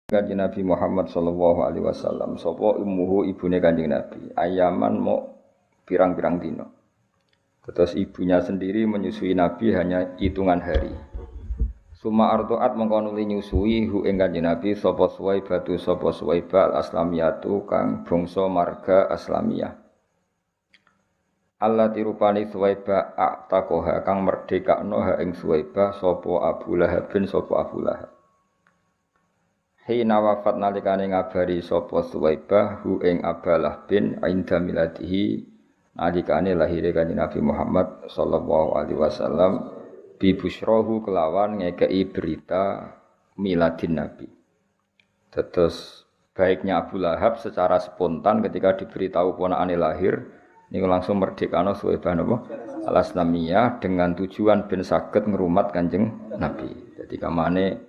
Kanjeng Nabi Muhammad sallallahu alaihi wasallam sapa ummuhu ibune Kanjeng Nabi ayaman mau pirang-pirang dino. Terus ibunya sendiri menyusui Nabi hanya hitungan hari. Suma ardoat mengko nuli nyusui hu ing Kanjeng Nabi sapa Suwaibah al-Aslamiyatu kang bangsa marga Aslamiyah. Allah tirupani Suwaibah a'taqoha kang merdekakno ha ing Suwaibah sapa Abu Lahab bin sapa Abu Lahab. Hina wafat nalikane ngabari sapa Suwaibah hu ing Abalah bin inda miladihi nalikane lahire Kanjeng Nabi Muhammad sallallahu alaihi wasallam bi busyrahu kelawan ngekei berita miladin Nabi. Terus baiknya Abu Lahab secara spontan ketika diberitahu ponakane lahir niku langsung merdekano Suwaibah napa al-Aslamiyah dengan tujuan ben saged ngrumat Kanjeng Nabi. Jadi kamane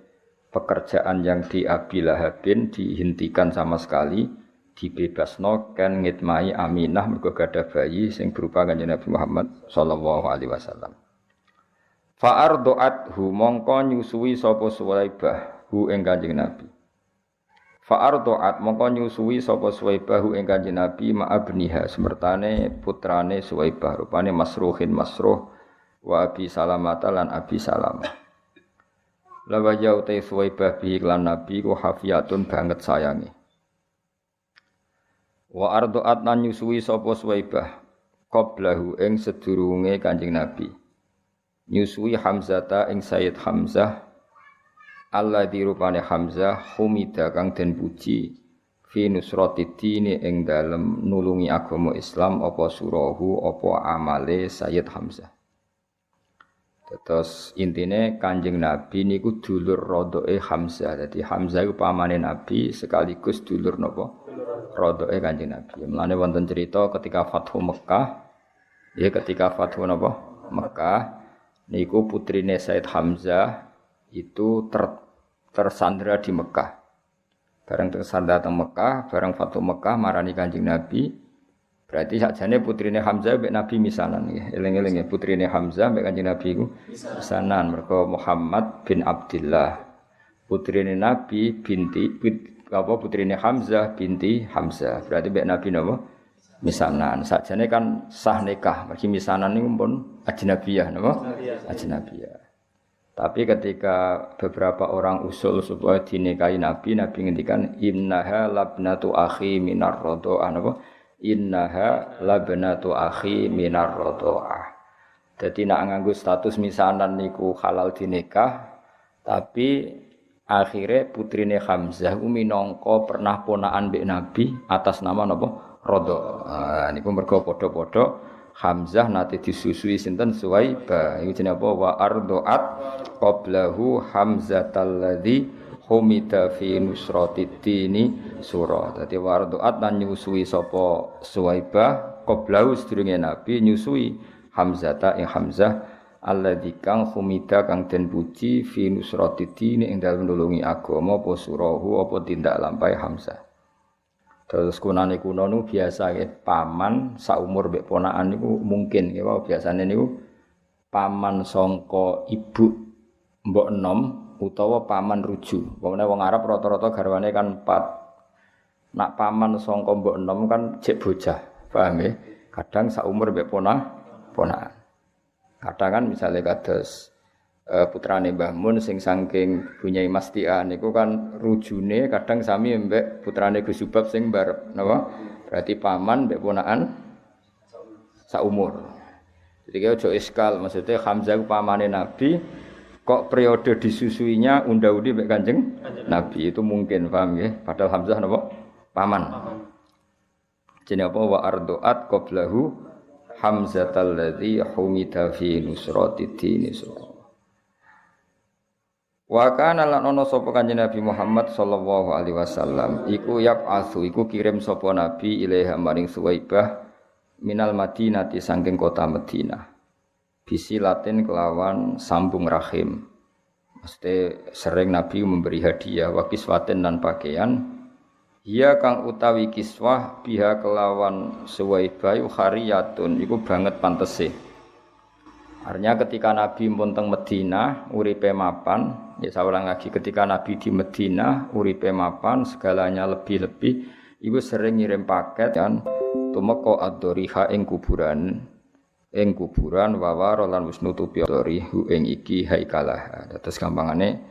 pekerjaan yang di Abi Lahabin dihentikan sama sekali, dibebasno kan ngitmai Aminah mergo gadah bayi sing berupa Kanjeng Nabi Muhammad sallallahu alaihi wasallam. Fa ardoathu mongko nyusui sapa Suwaibah hu ing Kanjeng Nabi. Fa ardoat mongko nyusui sapa Suwaibah hu ing Kanjeng Nabi ma'abniha semertane putrane Suwaibah rupane Masruhin Masruh wa Abi Salamah lan Abi Salamah. Lawa jautai Suwaibah bi iklan Nabi ku hafiyatun banget sayangi. Wa ardoat lan nyusui sapa Suwaibah qablahu ing sedurunge Kanjeng Nabi. Nyusui Hamzata ing Sayyid Hamzah alladzi rupane Hamzah humida kang den puji fi nusratid-dini ing dalem nulungi agama Islam apa surahu apa amale Sayyid Hamzah. Terus intine Kanjeng Nabi niku dulur rodoke Hamzah. Jadi Hamzah iku pamane Nabi sekaligus dulur napa? Rodoke Kanjeng Nabi. Mulane wonten cerita ketika Fathu Mekah, ya ketika Fathu napa? Mekah niku putrine Said Hamzah itu tersandra di Mekah. Bareng tersandra teng Mekah, bareng Fathu Mekah marani Kanjeng Nabi. Berarti sakjane putrine Hamzah mbek Nabi misanan nggih. Eling-eling ya putrine Hamzah mbek Kanjeng Nabi iku misanan mergo Muhammad bin Abdullah. Putrine Nabi putrine Hamzah binti Hamzah. Berarti mbek Nabi napa? Misanan. Sakjane kan sah nikah, mergi misanan niku pun ajnabiyah napa? Ajnabiyah. Tapi ketika beberapa orang usul supaya dinikahi Nabi ngendikan innaha labnatu akhi minar radha'ah napa? Innaha labnatu akhi minar radha'ah. Dadi nak nganggo status misanan niku halal dinikah, tapi akhire putrine Hamzah minangka pernah ponakan mbek Nabi atas nama napa? Radha. Niku mergo padha-padha Hamzah nate disusui sinten Suwaibah. Iku jenenge apa? Wa ardoat qablahu Hamzatal ladzi humida fi nusratid-dini surah. Dadi wardoat lan nyusui sapa Suwaibah qablahu sedurunge Nabi nyusui Hamzata ing Hamzah alladzi kang humida kang den puji fi nusratid-dini ing dalem nulungi agama apa surahu apa tindak lampahe Hamzah. Terus kunane kuno nu biasa nggih paman saumur mbek ponakan niku mungkin nggih wae biasane niku paman sangka ibu mbok enom utawa paman ruju. Wong Arab rata-rata garwane kan 4. Nak paman sangka mbok enom kan jek bocah. Paham nggih? Kadang saumur mbek ponakan. Kadang kan misale kados putrane Mbah Mun sing saking Bunyai Mastia niku kan rujune kadang sami mbek putrane Gus Subab sing mbarep napa? Berarti paman mbek ponakan saumur. Jadi aja iskal maksudnya Hamzah ku pamane Nabi kok periode disusuinya unda-undi mbek Kanjeng Nabi itu mungkin paham nggih padahal Hamzah napa paman jenenge apa wa ardoat qablahu Hamzatal ladzi humida fi nusratid-dini wa kana lan ana sapa Kanjeng Nabi Muhammad sallallahu alaihi wasallam iku yab'atsu iku kirim sapa Nabi ilaiha maring Suwaibah minal Madinati saking kota Madinah bisi latin kelawan sambung rahim. Mesti sering Nabi memberi hadiah wa kiswatin dan pakaian. Ia kang utawi kiswah biha kelawan Suwaibah khariyatun iku banget pantese. Artinya ketika Nabi pun teng Madinah uripe mapan Ya saya ulang lagi ketika Nabi di Madinah uripe mapan segalanya lebih-lebih iku sering ngirim paket kan tumeka ad-doriha ing kuburan wawaro lan wis nutupi dorihu ing iki haikalah. Terus gampangane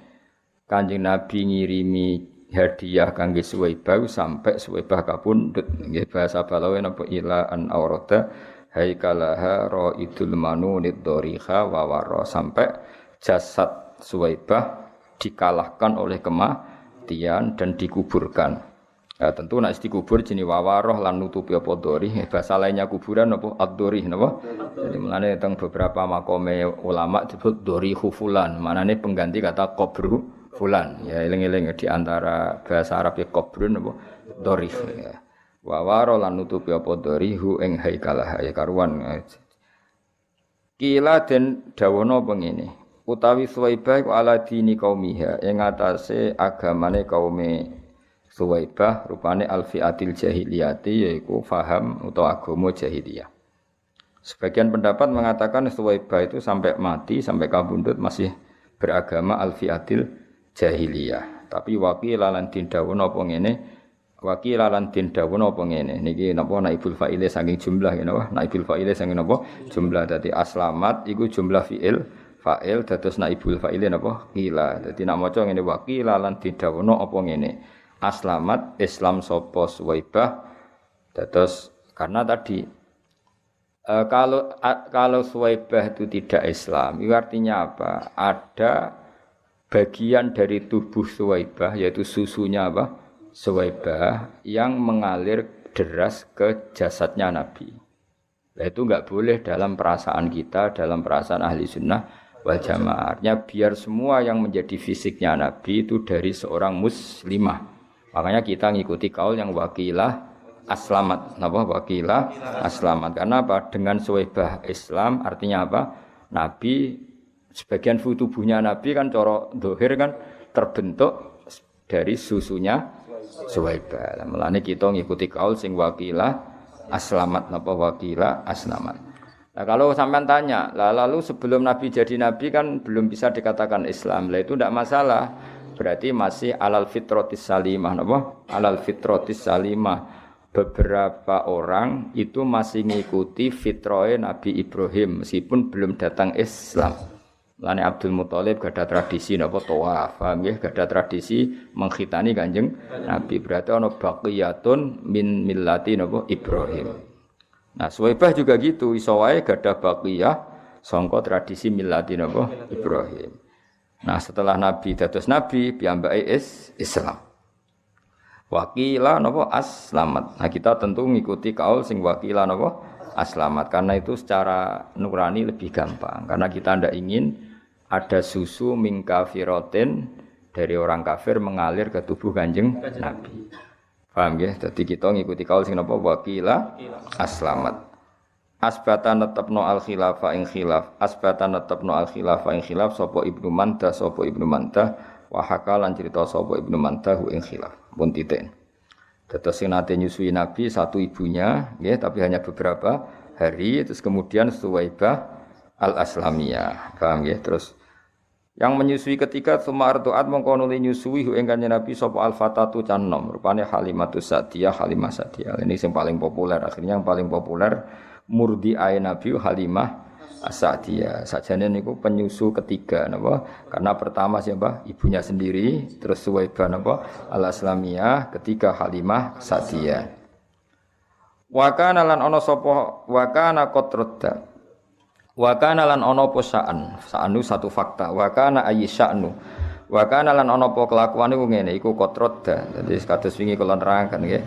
Kanjeng Nabi ngirimi hadiah kangge Suwaibah sampai Suwaibah kapundhut nggih bahasa balawe napa ila an aurada haikalaha raidul manunid doriha wawaro sampai jasad Suwaibah dikalahkan oleh kematian dan dikuburkan. Ya, tentu nek dikubur jenenge wawaroh lan nutupi apa dori, bahasa lainnya kuburan apa ad-dori napa. Jadi mulane teng beberapa makome ulama disebut dori khufulan, manane pengganti kata qabru fulan. Ya eling-eling di antara bahasa Arab ya qabrun apa dori. Ya. Wawaroh lan nutupi apa dori hu ing haikalah ya karuan. Kila den dawono pengene. Utawi Suwaibah iku ala dini kaumiha ing atase agamane kaume Suwaibah rupane alfiatil jahiliyati yaiku faham atau agama jahiliyah. Sebagian pendapat mengatakan Suwaibah itu sampai mati sampai kabundut masih beragama alfiatil jahiliyah. Tapi wakilalan tindawono apa ngene? Wakilalan tindawono apa ngene? Niki napa naibul fa'ile saking jumlah ya napa? Naibul fa'ile saking napa? Jumlah dadi aslamat iku jumlah fi'il fa'il dados naibul fa'ile napa? Qila. Dadi nek maca ngene wakilalan tindawono apa ngene? Aslamat Islam sapa Suwaibah terus karena tadi kalau Suwaibah itu tidak Islam itu artinya apa? Ada bagian dari tubuh Suwaibah yaitu susunya apa? Suwaibah yang mengalir deras ke jasadnya Nabi. Nah, itu enggak boleh dalam perasaan kita, dalam perasaan ahli sunnah wal jamaah. Artinya biar semua yang menjadi fisiknya Nabi itu dari seorang muslimah. Makanya kita ngikuti kaul yang wakilah aslamat. Napa wakilah aslamat? Karena apa? Dengan Suwaibah Islam artinya apa? Nabi sebagian tubuhnya Nabi kan cara zahir kan terbentuk dari susunya Suwaibah. Mulane kita ngikuti kaul sing wakilah aslamat. Napa wakilah aslamat? Nah, kalau sampean tanya, lalu sebelum Nabi jadi Nabi kan belum bisa dikatakan Islam. Lah itu tidak masalah. Berarti masih alal fitrotis salimah, napa? Alal fitrotis salimah. Beberapa orang itu masih mengikuti fitroe Nabi Ibrahim meskipun belum datang Islam. Lane Abdul Muthalib gak ada tradisi napa tawaf, paham nggih? Gak ada tradisi mengkhitani Kanjeng Nabi. Berarti ana baqiyatun min millati napa Ibrahim. Nah, Suwaibah juga gitu, iso wae gak ada baqiyah sangka tradisi millati napa Ibrahim. Nah setelah Nabi dados Nabi piyambake Islam. Wakila napa aslamat. Nah kita tentu ngikuti kaul sing wakila napa aslamat karena itu secara nurani lebih gampang. Karena kita ndak ingin ada susu min kafirotin dari orang kafir mengalir ke tubuh Kanjeng Nabi. Paham nggih? Dadi kita ngikuti kaul sing napa wakila aslamat. Asbatan netepno al khilafa ing khilaf asbatan netepno al khilafa ing khilaf sapa Ibnu Mandah wa hakalan cerita sapa Ibnu Mandah ing khilaf pun titik. Dados sing nate nyusui Nabi satu ibunya nggih tapi hanya beberapa hari terus kemudian Suwaibah al-Aslamiyah paham nggih terus yang menyusui ketika sumartuat mongko nuli nyusui ing Kanjeng Nabi sapa al-fatatu canom rupane Halimatus Sa'diyah Halimah Sa'diyah ini yang paling populer akhirnya yang paling populer murdi ay Nabi Halimah As-Sa'diyah. Sajane niku penyusu ketiga napa? Karena pertama siapa? Ibunya sendiri, terus Suwaibah napa? Al-Aslamiyah, ketiga Halimah Sa'diyah. Wa kana lan ana sapa wa kana qatradda. Wa kana lan ana apa sa'anu satu fakta. Wa kana ayyisa'nu. Wa kana lan ana apa kelakuane ku ngene iku qatradda. Dadi kados wingi kula nerangkan nggih.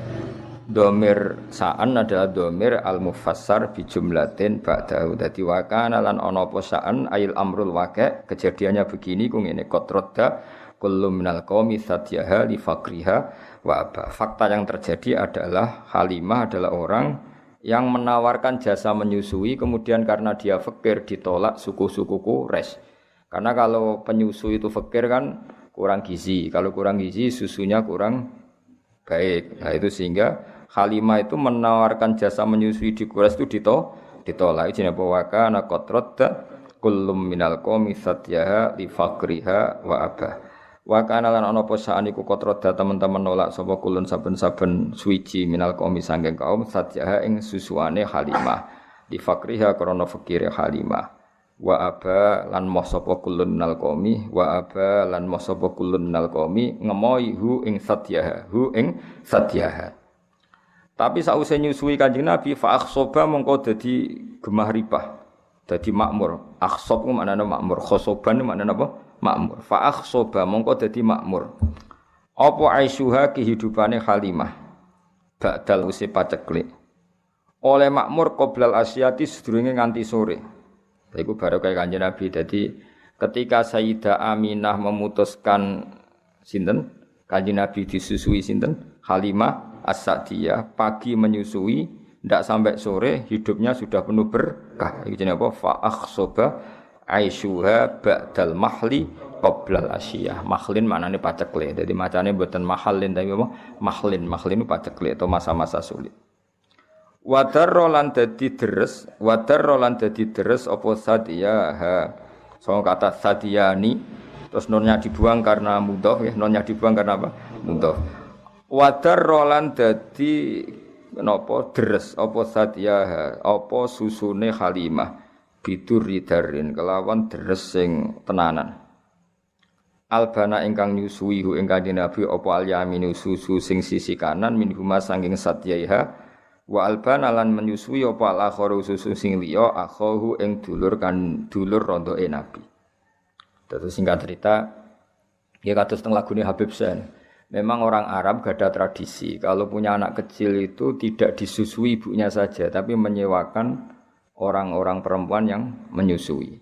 Domir sa'an adalah domir al-mufassar bi jumlatin ba'dahu. Dadi wa kana lan ana apa sa'an ayil amrul waqi' kejadiannya begini ku ngene qatradda kullu minal qaumi satyaha li faqriha wa aba. Fakta yang terjadi adalah Halimah adalah orang yang menawarkan jasa menyusui kemudian karena dia fakir ditolak suku-suku Quraisy. Karena kalau penyusu itu fakir kan kurang gizi. Kalau kurang gizi susunya kurang baik. Nah itu sehingga Halimah itu menawarkan jasa menyusui di Quraisy itu ditolak. Jenenge apa wa kana qatradda kullum minal qaumi satyaha li faqriha wa abah. Wa kana lan ana apa saan iku kotroda teman-teman nolak sapa kulun saben-saben suwiji minal qaumi sanging kaum satyaha ing susuane Halimah li faqriha krana fakire Halimah. Wa aba lan moh sapa kulun minal qaumi wa aba lan moh sapa kulun minal qaumi ngemoi hu ing satyaha. Tapi sausé nyusui Kanjeng Nabi fa akhsoba mongko dadi gemah ripah. Dadi makmur. Akhsob ku maknane makmur, khosoban maknane apa? Makmur. Fa akhsoba mongko dadi makmur. Apa aisyuha kehidupane Halimah. Ba'dal usi paceklik. Oleh makmur qoblal asyati sedurunge nganti sore. Iku barokah Kanjeng Nabi. Jadi ketika Sayyidah Aminah memutuskan sinten? Kanjeng Nabi disusui sinten? Halimah As-Sa'diyah pagi menyusui ndak sampai sore hidupnya sudah penuh berkah. Iki jenenge apa? Fa akhsoba aishuha ba'dal mahli qoblal asyiyah. Mahlin maknane paceklik. Jadi macane mboten mahalin tapi apa? Mahlin itu paceklik atau masa-masa sulit. Wadarro lan dadi deres apa sadiyah. So kata sadiyani terus nunnya dibuang karena mudhof ya, nunnya dibuang karena apa? Mudhof. Wadarro lan dadi napa deres apa sadiyah apa susune Halimah biduri darin kelawan deres sing tenanan. Albana ingkang nyusui hu ing Kanjeng Nabi apa al-yaminu susu sing sisi kanan minhuma sanging sadiyah. Wa albana lan menyusui apa al-akharu susu sing liya akhahu ing dulur rondoke Nabi. Terus singkat cerita ya kados teng lagune Habib Sen. Memang orang Arab gada tradisi kalau punya anak kecil itu tidak disusui ibunya saja tapi menyewakan orang-orang perempuan yang menyusui.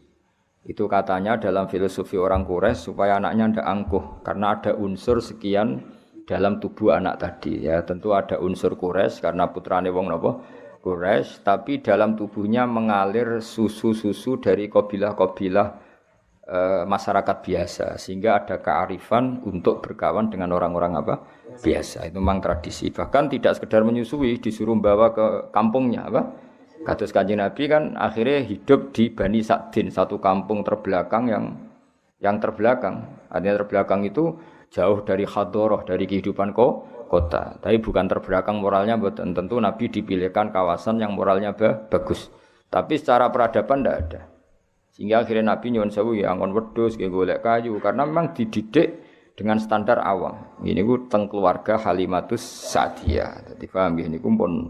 Itu katanya dalam filosofi orang Quraisy supaya anaknya ndak angkuh karena ada unsur sekian dalam tubuh anak tadi ya tentu ada unsur Quraisy karena putrane wong napa Quraisy tapi dalam tubuhnya mengalir susu-susu dari kabilah-kabilah masyarakat biasa sehingga ada kearifan untuk berkawan dengan orang-orang apa biasa itu memang tradisi bahkan tidak sekedar menyusui disuruh bawa ke kampungnya apa kados Kanjeng Nabi kan akhirnya hidup di Bani Sa'din satu kampung terbelakang yang terbelakang artinya terbelakang itu jauh dari hadoroh, dari kehidupan kota. Tapi bukan terbelakang moralnya, tentu Nabi dipilihkan kawasan yang moralnya bagus. Tapi secara peradaban tidak ada. Sehingga akhirnya Nabi nyuwun sewu ya angon wedhus, golek kayu. Karena memang dididik dengan standar awam. Ini ku teng keluarga Halimatus Sa'diyah. Jadi paham ya, ini ku pun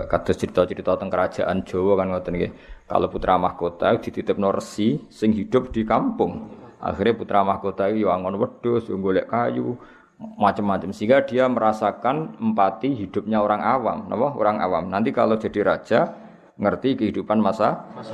kados cerita-cerita teng kerajaan Jawa kan ngoten nggih. Kalau putra mahkota dititipno resi sing hidup di kampung. Akhirnya putra mahkota itu angon wedhus, golek kayu, macam-macam sehingga dia merasakan empati hidupnya orang awam, napa? Orang awam. Nanti kalau jadi raja ngerti kehidupan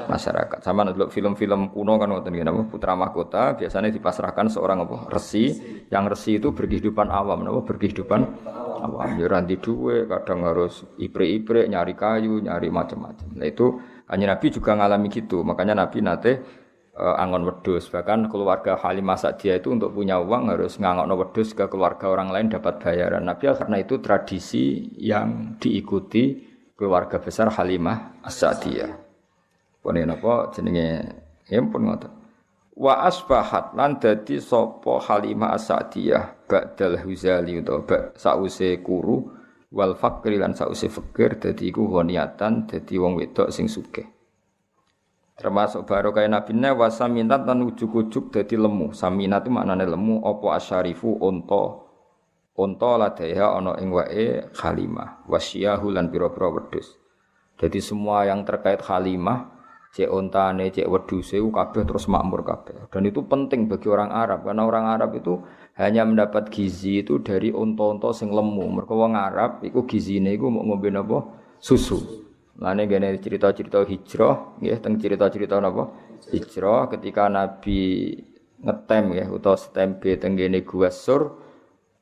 masyarakat. Sama ndelok film-film kuno kan ngoten napa? Putra mahkota biasanya dipasrahkan seorang apa? Resi. Yang resi itu berkehidupan awam, napa? Berkehidupan awam. Ya ranti duwe, kadang harus iprik-iprik nyari kayu, nyari macam-macam. Nah itu Kanjeng Nabi juga ngalami gitu. Makanya Nabi nate angon wedhus bahkan keluarga Halimah Sa'diyah itu untuk punya uang harus ngangokno wedhus ke keluarga orang lain dapat bayaran Nabi karena itu tradisi yang diikuti keluarga besar Halimah As-Sa'diyah. Pone napa jenenge pun ngoten. Wa asbahat lan dadi sapa Halimah As-Sa'diyah ba'dal huzali utawa sause kuru wal fakri lan sause fakir dadi iku honiatan dadi wong wedok sing sugih. Termasuk barokah Nabi ne wasaminat lan ujug-ujug dadi lemu. Saminat itu maknane lemu apa asyarifu unta ladaiha ana ing wae Halimah wasyahu lan pira-pira wedhus. Jadi semua yang terkait Halimah cek ontane cek wedhuse kabeh terus makmur kabeh. Dan itu penting bagi orang Arab karena orang Arab itu hanya mendapat gizi itu dari unta-unta sing lemu. Mergo wong Arab iku gizine iku mau ngombe napa susu. Lane gene cerita-cerita hijrah nggih teng cerita-cerita napa hijrah ketika Nabi ngetem nggih utawa setembe teng gene Gua Sur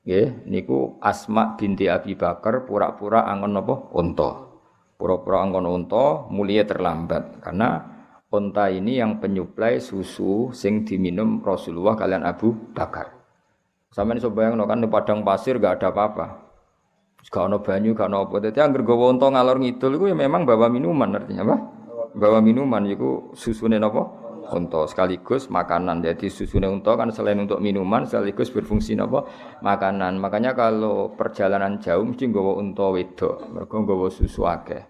nggih niku Asma binti Abi Bakar pura-pura angon napa unta. Pura-pura angon unta mulia terlambat karena unta ini yang penyuplai susu sing diminum Rasulullah kalian Abu Bakar. Sampeyan iso bayangno kan di padang pasir enggak ada apa-apa. Gak ono banyu, gak ono apa. Dadi anggere gawa unta ngalor ngidul iku ya memang bawa minuman artinya apa? Bawa minuman iku susune napa? unta sekaligus makanan. Jadi susune unta kan selain untuk minuman sekaligus berfungsi napa makanan. Makanya kalau perjalanan jauh mesti nggawa unta wedok, mergo nggawa susu akeh.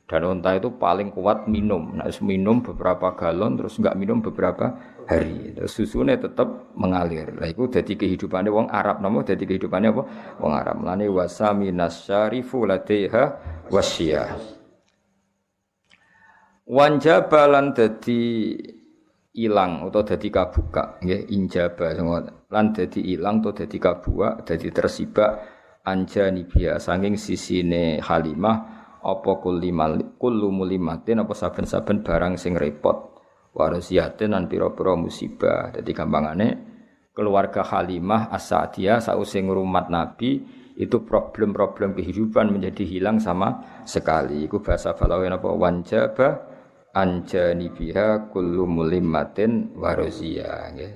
Dan unta itu paling kuat minum. Nah, minum beberapa galon terus enggak minum beberapa hari. Terus susunya tetap mengalir. Lah iku dadi kehidupane wong Arab napa dadi kehidupane apa? Wong Arab. Mulane wasa minasyarifu ladaiha wasyiyah. Wanjabalan dadi ilang utawa dadi kabuka nggih injaba lan dadi ilang utawa dadi kabuka dadi tersibak anjani biya saking sisine Halimah apa kullu mulimatin apa saben-saben barang sing repot warasiatin lan pira-pira musibah. Dadi gampangane keluarga Halimah As-Sa'diyah sause ngrumat Nabi itu problem-problem kehidupan menjadi hilang sama sekali. Iku bahasa balaghah apa wanjaba anjani biha kullu mulimatin warasiya nggih.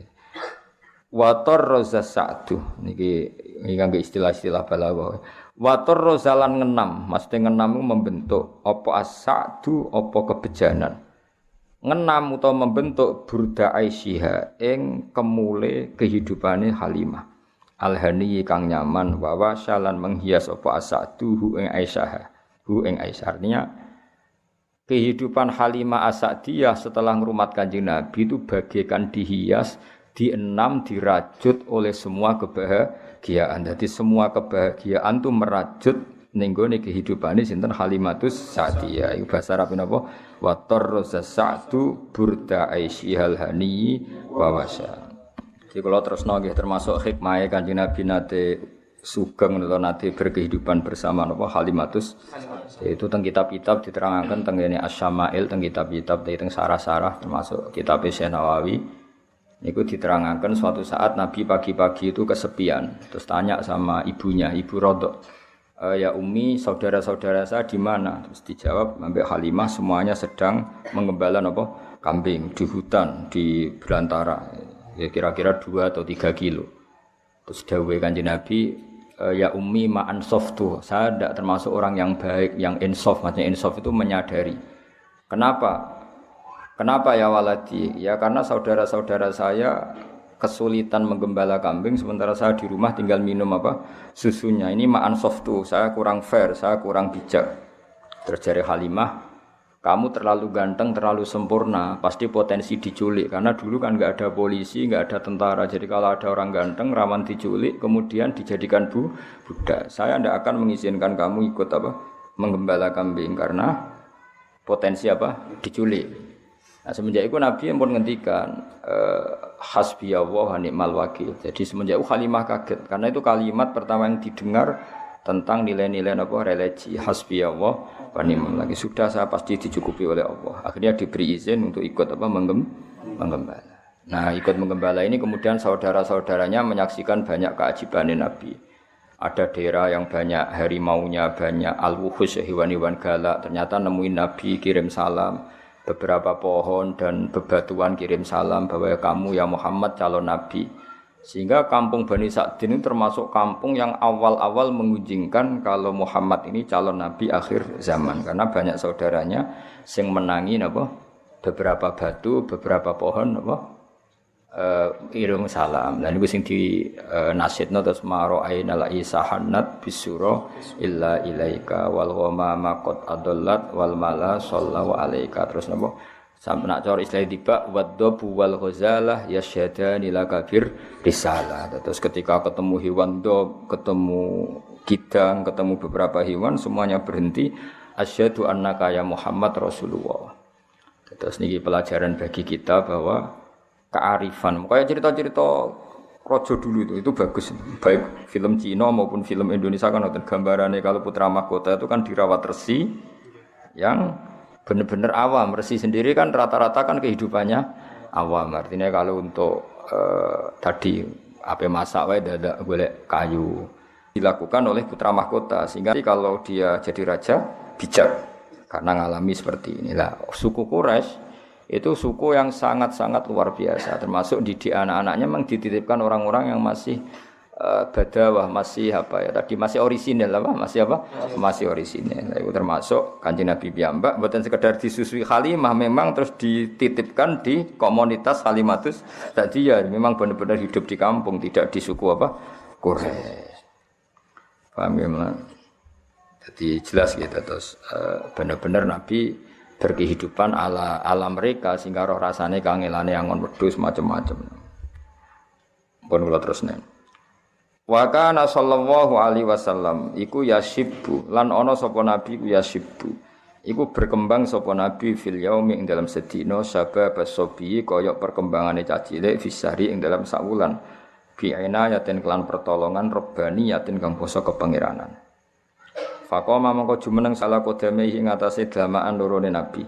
Wator roza sa'du niki nganggo istilah-istilah balaghah. Wator rozalan ngenam, maksudnya ngenam itu membentuk apa as-sa'du apa kebejanan. Ngenam utawa membentuk burda Aisyah ing kemule kehidupane Halimah. Alhani kang nyaman wa wasyalan menghias apa as-sa'du hu ing Aisyah. Hu ing Aisyah artinya kehidupan Halimah As-Sa'diyah setelah ngrumat Kanjeng Nabi itu bagaikan dihias, dienam, dirajut oleh semua kebahagiaan. Jadi semua kebahagiaan itu merajut ning gone kehidupane sinten Halimatus Sa'diyah. Iku bahasa Arab napa? Wa tarza sa'du burda aisyhal hani wa wasya. Jadi kalau terusno nggih termasuk hikmahe Kanjeng Nabi nate sugeng atau nate berkehidupan bersama napa Halimatus. Itu teng kitab-kitab diterangkan teng ngene Asy-Syama'il, teng kitab-kitab teng sarah-sarah termasuk kitab Syekh Nawawi. Itu diterangkan suatu saat Nabi pagi-pagi itu kesepian. Terus tanya sama ibunya, Ibu Rodok, ya Umi, saudara-saudara saya di mana? Terus dijawab, Mbak Halimah semuanya sedang mengembala apa? Kambing di hutan, di belantara. Ya kira-kira 2 atau 3 kilo. Terus dawuhe Kanjeng Nabi, ya Umi ma'an softu. Saya tidak termasuk orang yang baik, yang insof. Maksudnya insof itu menyadari. Kenapa? Kenapa ya waladi? Ya karena saudara-saudara saya kesulitan menggembala kambing sementara saya di rumah tinggal minum apa? Susunya. Ini ma'an softu, saya kurang fair, saya kurang bijak. Terjadi Halimah, kamu terlalu ganteng, terlalu sempurna, pasti potensi diculik. Karena dulu kan nggak ada polisi, nggak ada tentara. Jadi kalau ada orang ganteng, rawan diculik, kemudian dijadikan budak. Saya tidak akan mengizinkan kamu ikut apa? Menggembala kambing karena potensi apa? Diculik. Nah, semenjak itu Nabi pun ngendikan hasbiyallah wa ni'mal wakil. Jadi semenjak itu Halimah kaget karena itu kalimat pertama yang didengar tentang nilai-nilai apa religi hasbiyallah wa ni'mal wakil. Sudah saya pasti dicukupi oleh Allah. Akhirnya diberi izin untuk ikut apa menggembala. Nah, ikut menggembala ini kemudian saudara-saudaranya menyaksikan banyak keajaiban Nabi. Ada daerah yang banyak harimaunya, banyak al-wuhus hewan-hewan galak. Ternyata nemuin Nabi kirim salam. Beberapa pohon dan bebatuan kirim salam bahwa kamu ya Muhammad calon Nabi. Sehingga kampung Bani Sa'din ini termasuk kampung yang awal-awal mengunjingkan kalau Muhammad ini calon Nabi akhir zaman. Karena banyak saudaranya yang menangi apa, beberapa batu, beberapa pohon apa, kirim salam. Dan itu yang di nasidna terus maro'aina la isahanat bisuro illa ilaika wal wama qad adallat wal mala sallallahu alaika. Terus napa sampai nak cor istilah tiba waddabu wal ghazalah yasyadani lakabir risalah. Terus ketika ketemu hewan dob, ketemu kidang, ketemu beberapa hewan semuanya berhenti asyhadu annaka ya Muhammad Rasulullah. Terus niki pelajaran bagi kita bahwa kearifan, kayak cerita-cerita rojo dulu itu bagus, baik film Cina maupun film Indonesia kan nonton gambarannya kalau putra mahkota itu kan dirawat resi yang benar-benar awam. Resi sendiri kan rata-rata kan kehidupannya awam, artinya kalau untuk tadi apa masak wae dadak golek kayu dilakukan oleh putra mahkota sehingga kalau dia jadi raja bijak karena ngalami seperti inilah. Suku Quraisy itu suku yang sangat-sangat luar biasa, termasuk didik anak-anaknya memang dititipkan orang-orang yang masih badawah masih apa ya tadi masih orisinil apa masih apa masih orisinil. Itu termasuk Kanjeng Nabi piyambak mboten sekedar disusui Halimah memang terus dititipkan di komunitas Halimatus tadi ya memang benar-benar hidup di kampung tidak di suku apa Quraisy. Paham ya Mas? Jadi jelas gitu terus benar-benar Nabi berkehidupan ala mereka sehingga roh rasane kangelane angon wedhus macam-macam. Pun kula terusne. Wa kana sallallahu alaihi wasallam iku yasibbu lan ana sapa nabi iku yasibbu iku berkembang sapa nabi fil yaumi ing dalam sedina sabab sobi kaya perkembangane cacilek fisari ing dalam sawulan bi inayatin kelan pertolongan rabbaniyatin kang basa kepangeranan faqama mongko jumeneng salah kodame ing atase damaan lorone nabi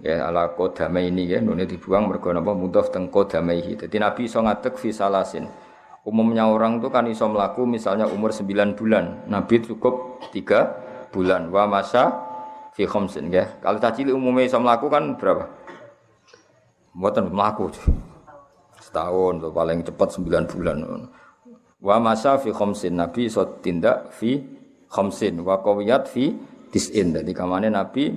ya ala kodame ini ya nune dibuang mergo napa mudhof teng kodame iki dadi nabi iso ngadeg fi salasin. Umumnya orang itu kan iso mlaku misalnya umur 9 bulan. Nabi cukup 3 bulan. Wa masa fi khamsin ya. Kalau caci umumnya iso mlaku kan berapa? Mboten mlaku. Setahun tuh paling cepat 9 bulan. Wa masa fi khamsin Nabi iso tindak fi khamsin wa qawiyat fi tis'in. Jadi kamane Nabi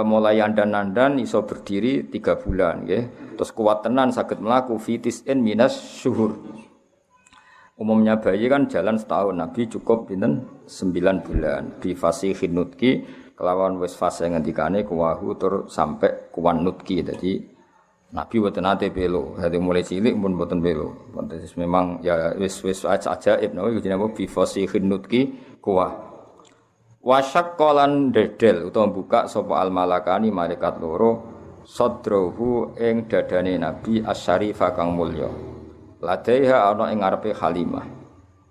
mulai andan-andan iso berdiri 3 bulan nggih. Terus kuat tenan saged mlaku fi tis'in minas syuhur. Umumnya bayi kan jalan setahun, Nabi cukup pinten 9 bulan. Bi fasihin nutki kelawan wis fase ngendikane kuwahu tur sampai kuwan nutki. Jadi Nabi mboten nate belo. Dadi mulai cilik pun mboten belo. Pantes memang ya wis ajaib no jenenge bi fasihin nutki kuwah. Wasyaqqalan dedel utawa buka sapa al malakani malaikat loro sadrahu ing dadane Nabi asyarifa kang mulya. Ladaiha ana ing ngarepe Halimah.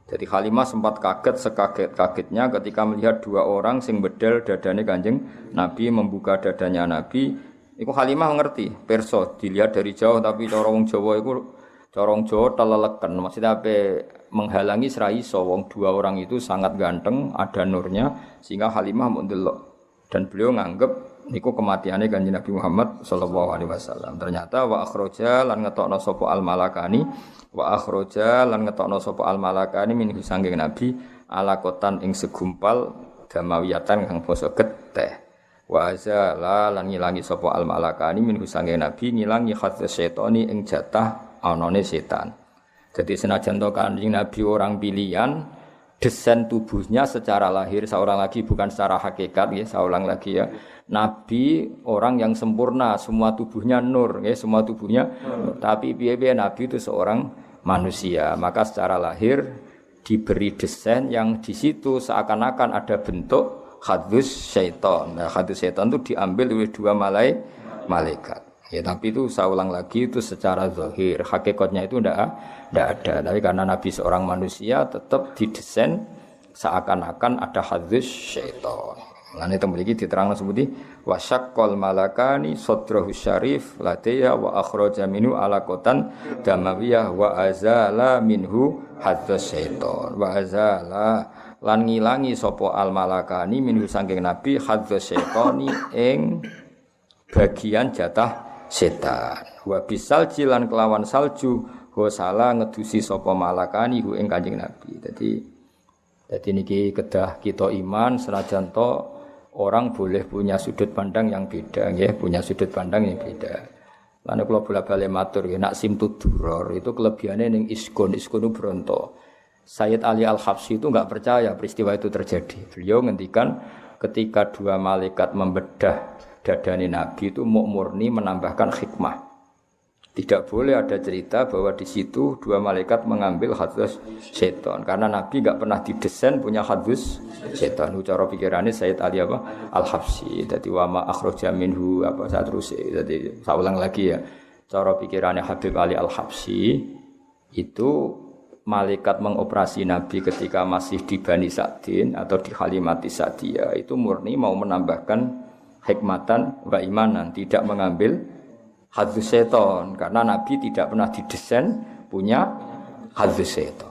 Jadi Halimah sempat kaget sekaget-kagetnya ketika melihat 2 orang sing bedel dadane Kanjeng Nabi membuka dadanya Nabi. Iku Halimah ngerti, perso dilihat dari jauh tapi cara wong Jawa iku cara wong Jawa teleleken. Maksudnya ape menghalangi serai iso wong 2 orang itu sangat ganteng, ada nurnya sehingga Halimah mau ndelok. Dan beliau nganggep niku kematiannya Kanjeng Nabi Muhammad sallallahu alaihi wasallam. Ternyata wa akhraja lan ngetokno sapa al malakani wa akhraja lan ngetokno sapa al malakani min sanging Nabi alakotan ing segumpal damawiyatan kang basa geteh. Wa azala lan ngilangi sapa al malakani min sanging Nabi ngilangi khadz syaitani ing jatah anane setan. Jadi senajan to Kanjeng Nabi orang pilihan desain tubuhnya secara lahir seorang lagi bukan secara hakikat ya seorang lagi ya Nabi orang yang sempurna semua tubuhnya nur ya semua tubuhnya nur. Tapi piye-piye Nabi itu seorang manusia maka secara lahir diberi desain yang di situ seakan-akan ada bentuk khadus syaitan. Nah, khadus syaitan itu diambil oleh 2 malaikat. Ya tapi itu saya ulang lagi itu secara zahir hakikatnya itu tidak ada. Tapi karena Nabi seorang manusia tetap didesain seakan-akan ada khadus syaitan. Lan itu mriki diterangno sebuti wasyaqqal malakani sadrahu syarif ladaya wa akhraja minhu alaqatan damawiyah wa azala minhu hadzas syaitan wa azala lan ngilangi sapa al malakani minhu saking nabi hadzas syaitani ing bagian jatah setan wa bisal jilan kelawan salju hosala ngedusi sapa malakani hu ing Kanjeng Nabi. Jadi niki kedah kita iman senajan to orang boleh punya sudut pandang yang beda ya, punya sudut pandang yang beda. Lan kula bola-bali matur ya nak simtud duror itu kelebihannya ning iskun bronto. Sayyid Ali Al-Habsyi itu enggak percaya peristiwa itu terjadi. Beliau ngendikan ketika 2 malaikat membedah dadane Nabi itu murni menambahkan hikmah. Tidak boleh ada cerita bahwa di situ 2 malaikat mengambil hadus setan karena Nabi enggak pernah didesain punya hadus setan. Cara pikirannya Sayyid Ali Al-Habsyi. Jadi wa ma akhraja minhu apa saat terus. Jadi saya ulang lagi ya. Cara pikirannya Habib Ali Al-Habsyi itu malaikat mengoperasi Nabi ketika masih di Bani Sa'din atau di Halimati Sa'diyah itu murni mau menambahkan hikmatan wa imanan, tidak mengambil hadus setan karena Nabi tidak pernah didesain punya hadus setan.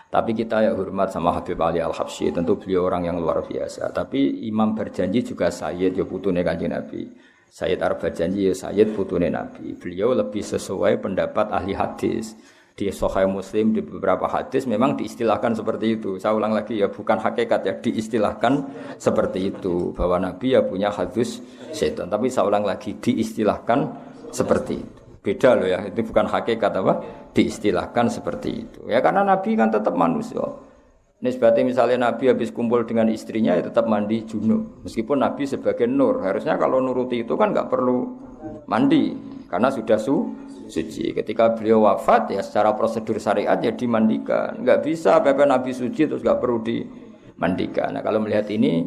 Tapi kita ya hormat sama Habib Ali Al-Habsyi, tentu beliau orang yang luar biasa. Tapi Imam berjanji juga Sayyid ya putune Kanjeng Nabi. Sayyid Arab berjanji ya Sayyid putune Nabi. Beliau lebih sesuai pendapat ahli hadis. Di Sahih Muslim di beberapa hadis memang diistilahkan seperti itu. Saya ulang lagi ya, bukan hakikat ya, diistilahkan seperti itu bahwa Nabi ya punya hadus setan. Tapi saya ulang lagi, diistilahkan seperti itu. Beda loh ya, itu bukan hakikat apa? Diistilahkan seperti itu. Ya karena Nabi kan tetap manusia. Nisbatnya misalnya Nabi habis kumpul dengan istrinya ya tetap mandi junub. Meskipun Nabi sebagai nur, harusnya kalau nuruti itu kan nggak perlu mandi karena sudah suci. Ketika beliau wafat ya secara prosedur syariat ya dimandikan. Nggak bisa Bapak Nabi suci terus nggak perlu dimandikan. Nah kalau melihat ini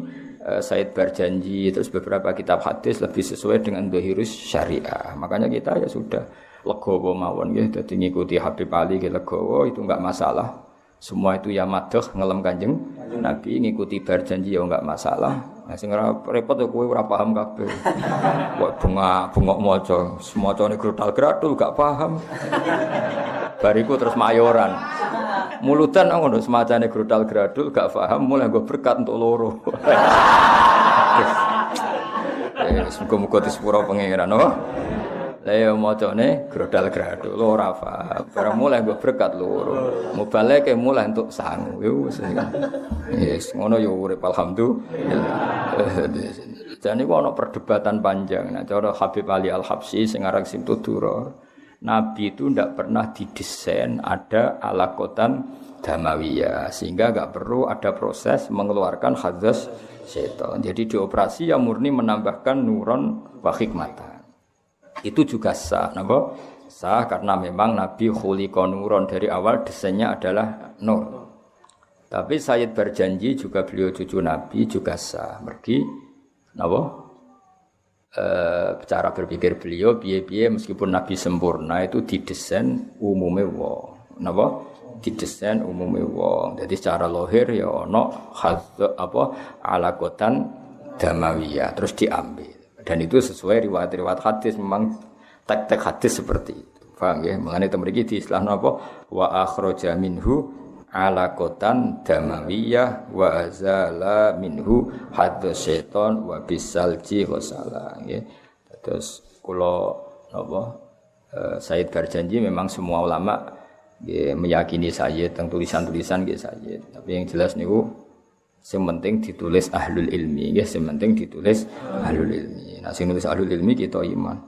Said berjanji terus beberapa kitab hadis lebih sesuai dengan dhahirus syariah. Makanya kita ya sudah legowo mawon ya, jadi ngikuti Habib Ali ke legowo itu nggak masalah. Semua itu ya madhah ngelem Kanjeng Nabi, ngikuti berjanji ya enggak masalah. Nah sing repot ya kowe ora paham kabeh. Kok bengok maca, semacane grutal-gratul gak paham. Bariku terus mayoran. Mulutan ngono semacane grutal-gradul gak paham mulai nggo berkat untuk loro. Muga-muga disepuro pangeran oh. Lah macane grodal-gradul ora paham. Barang mulai nggo berkat loro. Mubaleke mulai entuk sangu. Yo wis kan. Yes, ngono yo urip alhamdulillah. Jane kok ana perdebatan panjang. Nah, cara Habib Ali Al-Habsyi sing aran Simtuduror, Nabi itu ndak pernah didesain ada alakotan damawiyah sehingga enggak perlu ada proses mengeluarkan hadas setan. Jadi dioperasi yang murni menambahkan nuron wa hikmatan. Itu juga sah, napa? Sah karena memang Nabi khuliqa nuron dari awal desainnya adalah nur. Tapi Sayyid berjanji juga beliau cucu Nabi juga sah. Mergi napa? Cara berpikir beliau piye-piye meskipun Nabi sempurna itu didesain umume wong. Napa? Didesain umume wong. Jadi secara lahir ya ana alakotan damawiyah terus diambil. Dan itu sesuai riwayat-riwayat hadis memang tek-tek hadis seperti itu. Paham ya? Mengenai temriki di istilah apa? Wa akhraja minhu alaqatan damawiyah wa azala minhu hadas syaitan wa bisalji ghusala nggih. Terus kula napa Said berjanji memang semua ulama nggih meyakini Sayyid teng tulisan-tulisan nggih Sayyid. Tapi yang jelas niku sing penting ditulis ahlul ilmi nggih, sing penting ditulis ahlul ilmi. Nah sing nulis ahlul ilmi kita iman.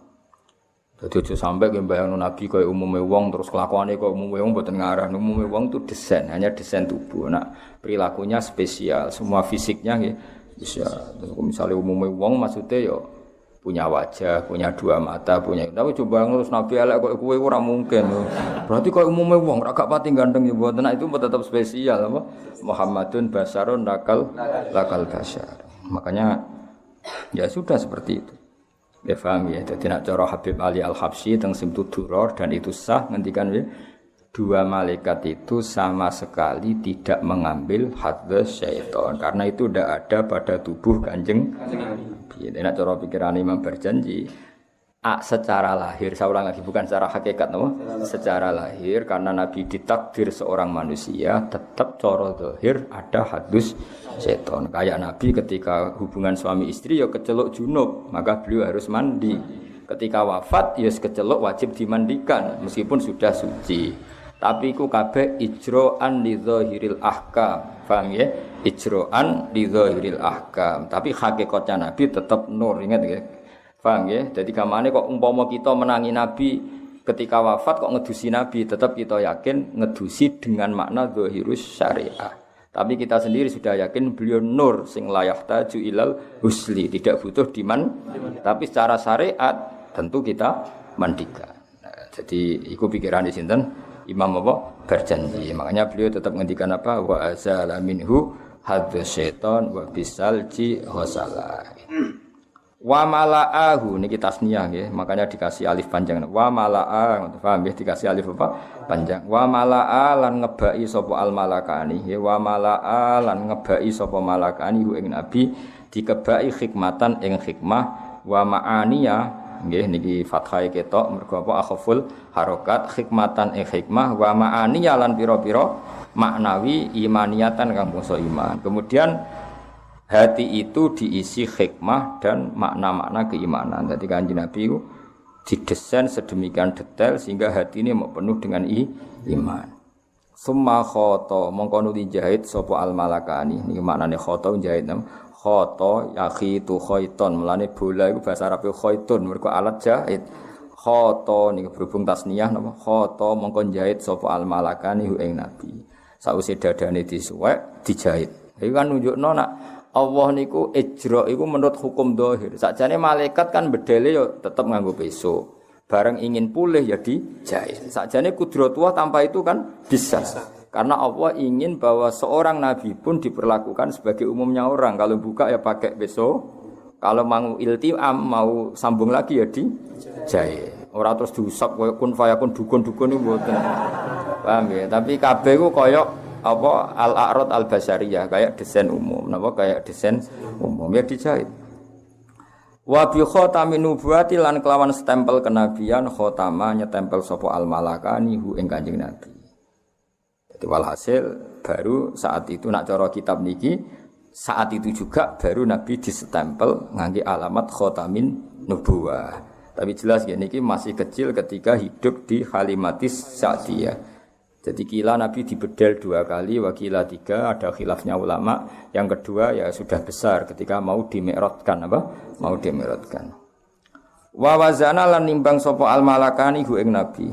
Dadi aja sampai ke bayangno Nabi kaya umume wong terus kelakuane kaya umume wong mboten ngarah. Umume wong itu desain, hanya desain tubuh. Nah, perilakunya spesial, semua fisiknya nggih bisa. Terus misalnya umume wong maksudnya ya punya wajah, punya dua mata, punya. Tapi coba ngurus Nabi elek kaya kowe ora mungkin. Berarti kaya umume wong ora gak pati ganteng ya mboten. Nah, itu tetap spesial apa? Muhammadun basarun lakal basyar. Makanya ya sudah seperti itu. Ya paham ya, jadi nak cara Habib Ali Al-Habsyi teng Simtuduror dan itu sah ngendikan ya, dua malaikat itu sama sekali tidak mengambil hadas syaitan karena itu tidak ada pada tubuh Kanjeng Nabi. Jadi nak cara pikiran Imam berjanji secara lahir, saya ulang lagi bukan secara hakikat no? Secara lahir karena Nabi ditakdir seorang manusia tetap cara zahir ada hadus setan. Kayak Nabi ketika hubungan suami istri ya keceluk junub, maka beliau harus mandi. Ketika wafat ya keceluk wajib dimandikan meskipun sudah suci. Tapi iku kabeh ijro'an li dzahiril ahkam. Paham ya? Ijro'an li dzahiril ahkam. Tapi hakikatnya Nabi tetap nur, ingat ya? Paham ya? Jadi kamane kok umpama kita menangi Nabi ketika wafat kok ngedusi Nabi, tetap kita yakin ngedusi dengan makna dzahirus syariah. Tapi kita sendiri sudah yakin beliau nur sing layah taju ilal husli, tidak butuh tapi secara syariat tentu kita mandikan. Nah, jadi iku pikiran di sinten Imam apa berjanji. Makanya beliau tetap ngendikan apa wa azala minhu hadz syaitan wa bisalji ghasala. Wa mala'ahu niki tasniyah nggih, makanya dikasih alif panjang. Wa mala'a, paham nggih dikasih alif apa? Panjang. Wa mala'a lan ngebai sapa al malakani. Wa mala'a lan ngebai sapa malakani hu ing nabi dikebai hikmatan ing hikmah wa ma'aniya nggih niki fathah ketok mergo apa akhful harokat hikmatan ing hikmah wa ma'aniya lan pira-pira maknawi imaniyatan kang bangsa iman. Kemudian hati itu diisi hikmah dan makna-makna keimanan. Jadi Kanjeng Nabi itu didesain sedemikian detail sehingga hati ini mau penuh dengan iman. Summa khoto mongko nuli jahit sapa al malakani niki maknane khoto jahit nam khoto yakhitu khaiton melane bola iku bahasa Arab khaitun mergo alat jahit khoto niki berhubung tasniyah napa khoto mongko jahit sapa al malakani hu ing nabi sawise dadane disuwek dijahit iki kan nunjukno nak Allah niku ijra iku menurut hukum zahir. Sakjane malaikat kan bedele yo tetep nganggo peso. Bareng ingin pulih ya dijahit. Sakjane kudratullah tanpa itu kan bisa. Karena Allah ingin bahwa seorang nabi pun diperlakukan sebagai umumnya orang. Kalau buka ya pakai peso. Kalau mau iltiam mau sambung lagi ya dijahit. Ora terus diusap koyo kun fayakun dukun-dukun niku mboten. Paham ya? Tapi kabeh ku koyo apa al-a'rad al-basariyah kayak desain umum napa kayak desain umum ya dijahit wa bi khatamin nubuwati lan kelawan stempel kenabian khatama nyetempel sapa al-malakani hu ing Kanjeng Nabi. Jadi walhasil baru saat itu nak cara kitab niki saat itu juga baru Nabi disestempel ngangge alamat khatamin nubuwah. Tapi jelas ya niki masih kecil ketika hidup di Halimatis Sa'diyah. Jadi kila Nabi dibedel 2 kali, wakila 3, ada khilafnya ulama. Yang kedua ya sudah besar ketika mau dimi'rajkan apa? Mau dimi'rajkan. Wa wazana lan nimbang sapa al malakani hu ing Nabi.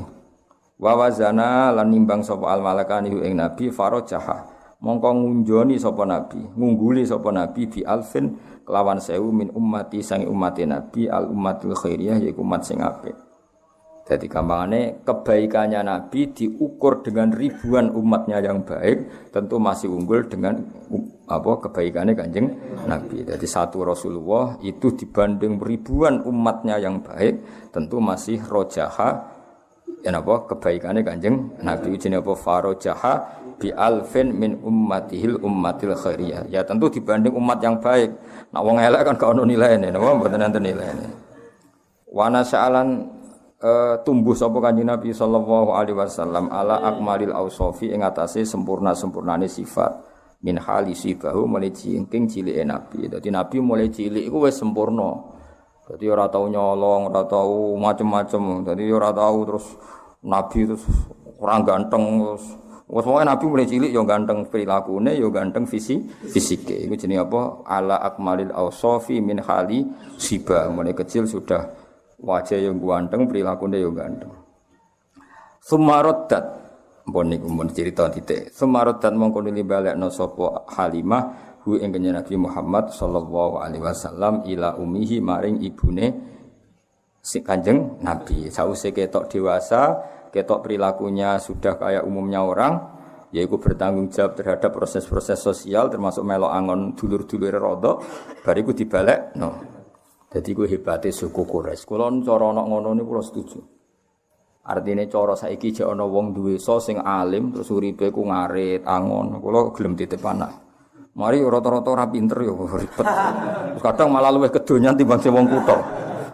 Wa wazana lan nimbang sapa al malakani hu ing Nabi farajaha. Mongko ngunjoni sapa Nabi, ngungguli sapa Nabi bi alfin kelawan 1000 min ummati sang ummate Nabi al ummatul khairiyah yaiku umat sing apik. Jadi gampangane kebaikannya Nabi diukur dengan ribuan umatnya yang baik, tentu masih unggul dengan apa kebaikannya Kanjeng Nabi. Jadi satu Rasulullah itu dibanding ribuan umatnya yang baik, tentu masih rojaha ya apa kebaikannya Kanjeng Nabi. Jenenge apa farojaha bi alfin min ummatihil ummatil khairiyah. Ya tentu dibanding umat yang baik. Nah wong elek kan gak ono nilaine, napa mboten enten nilaine. Wa nasa'alan tumbuh sapa Kanjeng Nabi sallallahu alaihi wasallam ala akmalil ausofi ing atase sempurna-sempurnane sifat min halisi bahu mulai cingking cilike Nabi. Dadi Nabi mulai cilik iku wis sempurna. Dadi ora tau nyolong, ora tau macem-macem. Dadi ora tau terus Nabi terus ora ganteng terus pokoke Nabi mulai cilik ya ganteng prilakune ya ganteng fisike. Iku jenenge apa? Ala akmalil ausofi min hali siba. Mulai kecil sudah wajah yang ganteng, perilakunya yang ganteng. Sumarodat, pun niku mun cerita titik. Sumarodat mongko nuli balekno sapa Halimah hu ing Nabi Muhammad sallallahu alaihi wasallam ila ummihi maring ibune si Kanjeng Nabi. Sause ketok dewasa, ketok perilakunya sudah kayak umumnya orang, yaitu bertanggung jawab terhadap proses-proses sosial termasuk melok angon dulur-dulure rodok, bariku dibalekno. Jadi gue hebatnya suku Quraisy. Kalau cara nak ngono ni pulau setuju. Artinya cara saiki jek ana wong duwe so sing alim terus uripe ku ngarit angon. Kalau gelem titip anak. Mari rata-rata ora pinter yo ribet. Kadang malah luwih kedonyan timbang sing wong kutho.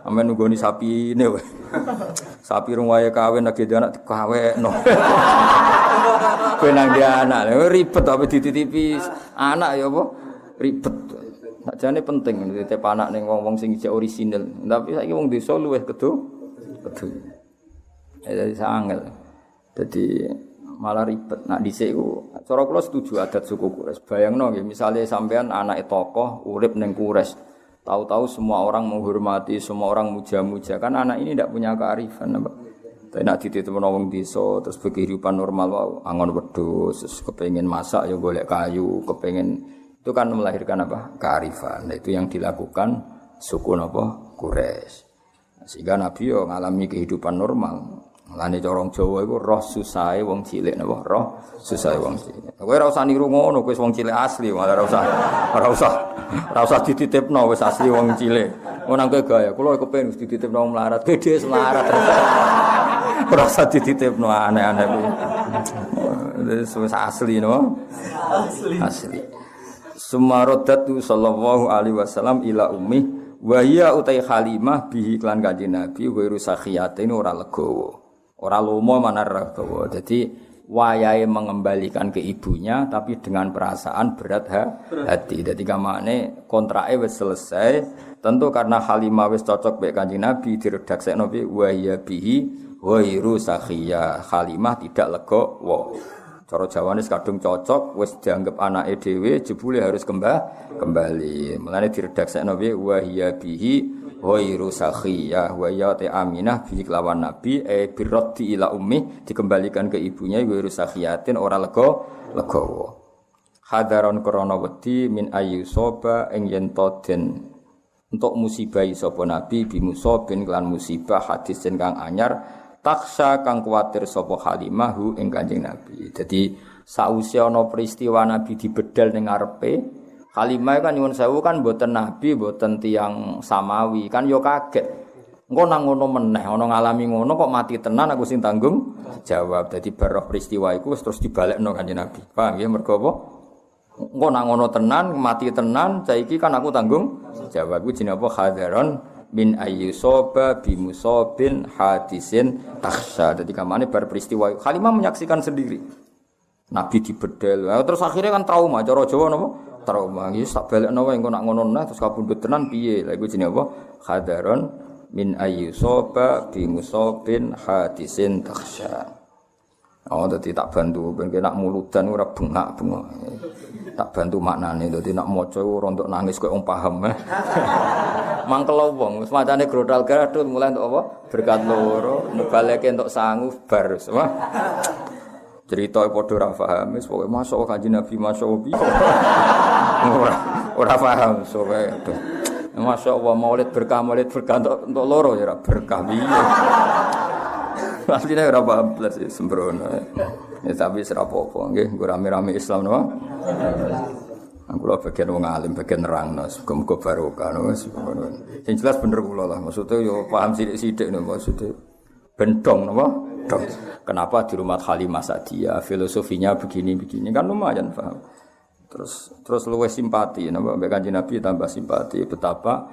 Amen nunggoni sapine wae. Sapi rung wae kawin lagi anak dikawekno. Benang dia anak ribet tapi dititipi anak ya apa? Ribet. Sakjane penting titip anak ning wong-wong sing isih orisinil. Tapi saiki wong desa luwih kedu. Dadi sangel. Dadi malah ribet. Nak dhisik iku cara kula setuju adat suku Quraisy. Bayangno nggih, misale sampean anake tokoh urip ning Quraisy. Tahu-tahu semua orang menghormati, semua orang muja-muja. Kan anak ini tidak punya kearifan, Pak. Tapi nak dititipno wong desa terus kehidupan normal wae, angon wedhus, terus kepengin masak ya golek kayu, kepengin itu kan melahirkan apa? Kearifan. Nah, itu yang dilakukan suku apa? Quraisy. Sehingga Nabi yo ngalami kehidupan normal. Lane corong Jawa iku roh susahe wong cilik napa? Roh susahe wong cilik. Kowe ora usah niru ngono, kowe wong cilik asli, malah ora usah dititipno wis asli wong cilik. Ngono kowe gaya, kula kepengin dititipno wong melarat, gede melarat. Ora usah dititipno aneh-aneh kuwi. Wis asli no? Asli. Sumarodatu sallallahu alaihi wasallam ila ummi wa hiya utai Halimah bihi klan Kanjeng Nabi wa rusakhiyate ora legowo. Ora lomo manar legowo. Dadi wayahe mengembalikan ke ibunya tapi dengan perasaan berat hati. Dadi kamane kontrake wis selesai, tentu karena Halimah wis cocok mek Kanjeng Nabi diredaksekno piye wa ya bihi ghairu sakhiyah. Halimah tidak legowo. Cara Jawane kadung cocok wis dianggap anake dhewe jebule harus kembali. Mulane diredaksekno piye wa ya bihi ghairu sakhiyah wa ya ta Aminah bi kelawan Nabi birraddi ila ummi dikembalikan ke ibunya ghairu sakhiyatin ora legowo. Hadaron krana wedi min ayyusoba ing yen den untuk musibah sapa Nabi bi musabin kelan musibah hadis kang anyar taksa kang kuwatir sapa Halimah hu ing Kanjeng Nabi. Dadi sause ana peristiwa Nabi dibedal ning ngarepe Halimah kan nyuwun sewu kan mboten nabi, mboten tiyang samawi, kan yo kaget. Engko nang ngono meneh, ana ngalami ngono kok mati tenan aku sing tanggung jawab. Dadi baroh peristiwa iku terus dibalekno Kanjeng Nabi. Paham ya mergo apa? Engko nang ngono tenan, mati tenan, saiki kan aku tanggung jawab. Iku jenenge apa? Hadaron min ayyusoba bi musabin hadisin takhsha. Dadi kamane bar peristiwa Halimah menyaksikan sendiri. Nabi dibedel. Terus akhirnya kan trauma, cara Jawa napa? Trauma iki sak balekno wae engko nak ngono nah terus kabundut tenan piye? Lha iku jenenge apa? Hadaron min ayyusoba bi musabin hadisin takhsha. Oh dadi tak bantu ben nak muludan ora bengak-bengok. Tak bantu maknane dadi nak maca ora entuk nangis koyo wong paham. Mangkel wong wis macane grodal gadut mulai entuk apa? Berkat loro, nebaleke entuk sangu bar. Cerita padha ora paham wis pokoke masuk Kanjeng Nabi masuk piye. Ora paham sowe. Masyaallah maulid berkah untuk loro ya ora berkah piye. Asline ora paham blas sembrono. Ya tapi ora apa-apa nggih, nggo rame-rame Islam napa. Kula bagian wong alim, bagian nerangno, muga-muga barokah wis. Sing jelas bener kula lah, maksudnya yo paham sithik-sithik no maksudnya. Bendong napa? Dong. Kenapa di rumah Halimah Sa'diyah filosofinya begini-begini kan lumayan paham. Terus luwih simpati napa mbek Kanjeng Nabi tambah simpati betapa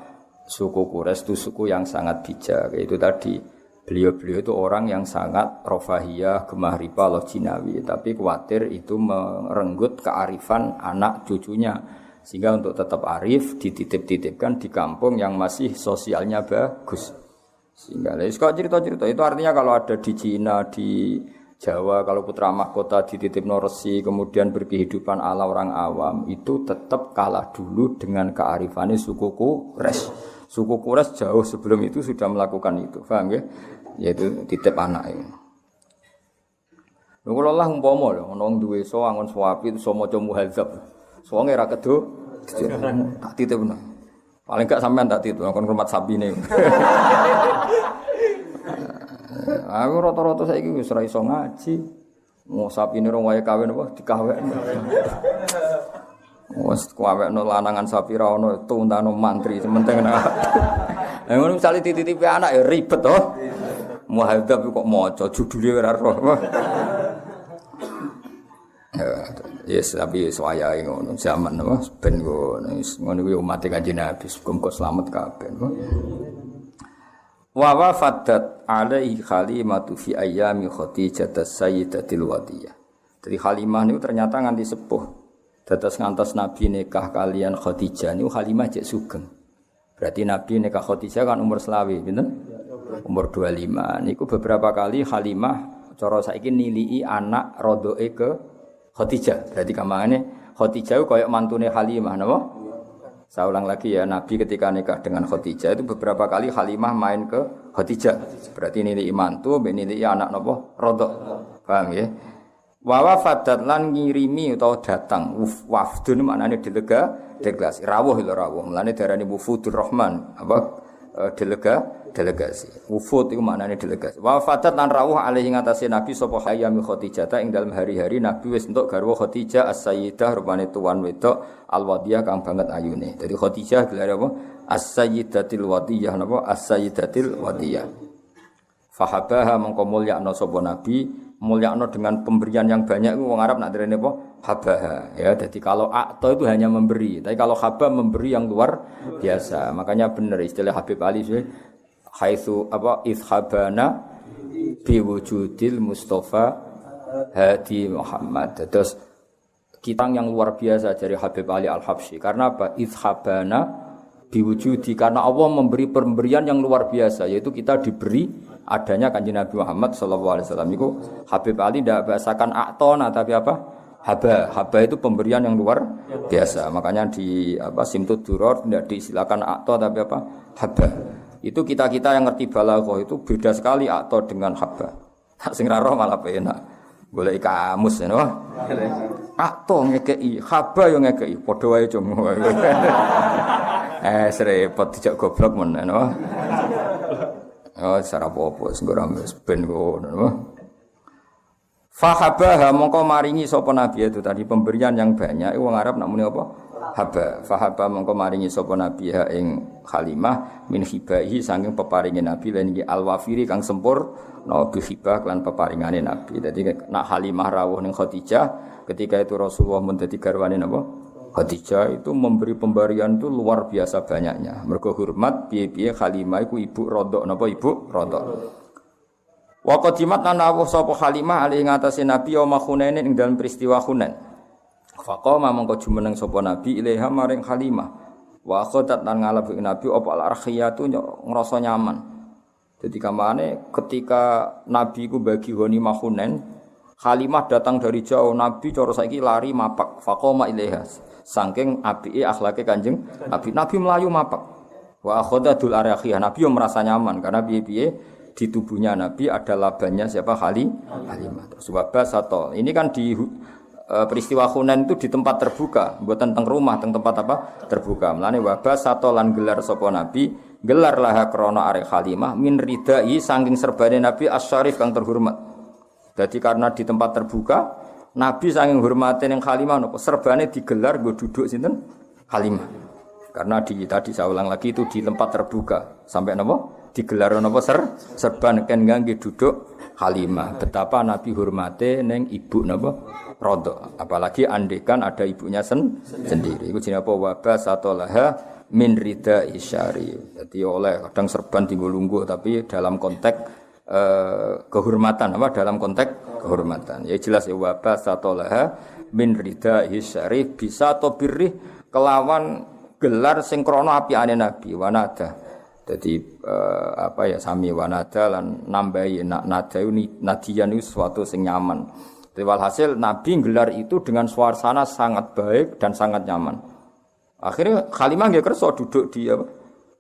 suku Quraisy itu suku yang sangat bijak. Itu tadi beliau-beliau itu orang yang sangat rofahiyah, gemah riba lojinawi, tapi khawatir itu merenggut kearifan anak cucunya. Sehingga untuk tetap arif dititip-titipkan di kampung yang masih sosialnya bagus. Sehingga kok cerita-cerita itu artinya kalau ada di Cina, di Jawa, kalau putra mahkota dititipno resi, kemudian berkehidupan ala orang awam, itu tetap kalah dulu dengan kearifannya suku Quraisy. Suku Quraisy jauh sebelum itu sudah melakukan itu, paham ya? Yaitu titip anak ini. Lha kula lah umpama lho ana wong duwe so angon suwapi iso maca muhadzab. Soale ra kedo tak titipno. Paling gak sampean tak titip kon hormat sabine. Aku rata-rata saiki wis ora iso ngaji. Mau sapine rong wae kawin apa dikawekno. Wes kawekno lanangan sapi ra ono tuntano mantri sementing nek. Lah ngono misale dititipi anak ya ribet to. Muhadzab kok maca judule ora roh. Yes, tapi wayahe ngono zaman apa ben ngono kuwi umat Kanjeng Nabi muga selamat kabeh. Wa wafadat alaihi Halimatu fi ayyami Khadijah as-sayyidatil wadiyah. Jadi Halimah niku ternyata nganti sepuh. Dados ngantos Nabi nikah kalian Khadijah niku Halimah jek sugeng. Berarti Nabi nikah Khadijah kan umur selawi, pinten? Umur 25. Niku beberapa kali Halimah cara saiki nilii anak rodoe ke Khadijah. Berarti kamane Khadijah koyo mantune Halimah napa? Saya ulang lagi ya, Nabi ketika nikah dengan Khadijah itu beberapa kali Halimah main ke Khadijah. Berarti nilai mantu, nilai anak napa? Rodok. Paham ya? Wa wafadat lan ngirimi utawa datang wafdun maknane delegasi. Rawuh lho rawuh. Mulane darani wufudur Rahman, apa? Delegasi. Wufud itu maknanya delegasi. Wa fadat lan rawuh alaihi ngatasé Nabi sapa hayami Khadijah ing dalem hari-hari Nabi wis entuk garwa Khadijah as-sayyidah rupane tuan wedok al-wadiyah kang banget ayune. Dadi Khadijah gelar apa? As-sayyidatil wadiyah napa? As-sayyidatil wadiyah. Fahabaha mengko mulyakno sapa Nabi, mulyakno dengan pemberian yang banyak itu wong Arab nak derene apa? Habaha. Ya, jadi kalau akta itu hanya memberi, tapi kalau haba memberi yang luar biasa. Makanya benar istilah Habib Ali sih haitsu apa izhabana bi wujudil Mustafa Hadi Muhammad. Terus kita yang luar biasa dari Habib Ali Al-Habsyi. Karena apa? Izhabana biwujudi. Karena Allah memberi pemberian yang luar biasa, yaitu kita diberi adanya Kanjeng Nabi Muhammad sallallahu alaihi wasallam. Itu Habib Ali tidak bahasakan a'tona tapi apa? Haba. Haba itu pemberian yang luar biasa. Makanya di Simtud Duror tidak disilakan a'to tapi apa? Haba. Itu kita-kita yang ngerti balaghah itu beda sekali a'to dengan haba. Sing ra roh malah penak. Golek kamus ya, akto ngekei, haba yo ngekei, padha wae cung. Serepot dijak goblok men, no. Oh, sarap opo sing ora wis ben ngono, no. Fahabaha mongko maringi sapa nabi itu tadi pemberian yang banyak, wong Arab nak muni apa? Haba. Fahaba mongko maringi sapa nabi ha ing Halimah min hibahi saking peparinge nabi lan iki alwafiri kang sempur nabi hibah lan peparingane nabi. Dadi nak Halimah rawuh ning Khadijah ketika itu Rasulullah mun dadi garwane napa? Khadijah itu memberi pemberian itu luar biasa banyaknya. Mergo hormat piye-piye Halimah iku ibu rodok napa ibu rodok. Wa qadimat lan rawuh sapa Halimah ali ngatasi nabi yaum Hunain ing dalam peristiwa Hunain. Faqama mongko jumeneng sapa nabi ilaiha maring Halimah. Wa khadat lan ngalap nabi apa al-arkhiyatu ngrasa nyaman. Jadi kamane ketika Nabi ku bagi ghanimah Hunain, Halimah datang dari jauh, Nabi cara saiki lari mapak, faqoma ilaiha. Saking apike akhlake Kanjeng Nabi, Nabi melayu mapak. Wa akhadul arakhiyah, Nabi yo merasa nyaman karena piye-piye di tubuhnya Nabi ada labannya siapa Halimah. Terus wabas atau ini kan di peristiwa Hunain itu di tempat terbuka, bukan teng rumah, teng tempat apa? Terbuka. Mulane wabas atau lan gelar sapa Nabi gelar laha krana arek Halimah min ridai saking serbane Nabi asyarif kang terhormat. Jadi karena di tempat terbuka Nabi saking hormate ning Halimah napa serbane digelar nggo duduk sinten Halimah. Karena tadi saya ulang lagi itu di tempat terbuka sampai napa digelar napa serban ken ngangge duduk Halimah. Betapa Nabi hormate ning ibu napa Rodok. Apalagi andekan ada ibunya sendiri. Iku jenenge apa wabas atau laha min rida isyari. Jadi oleh kadang serban tinggal lungguh tapi dalam konteks kehormatan apa dalam konteks kehormatan. Ya jelas ya wabas atau laha min rida isyari bisa atau birri kelawan gelar sing krana apiane Nabi wanada. Jadi sami wanada lan nambahi nada nadiyan itu sesuatu sing nyaman. Jadi walhasil Nabi gelar itu dengan suasana sangat baik dan sangat nyaman. Akhirnya Halimah nggak kerso duduk di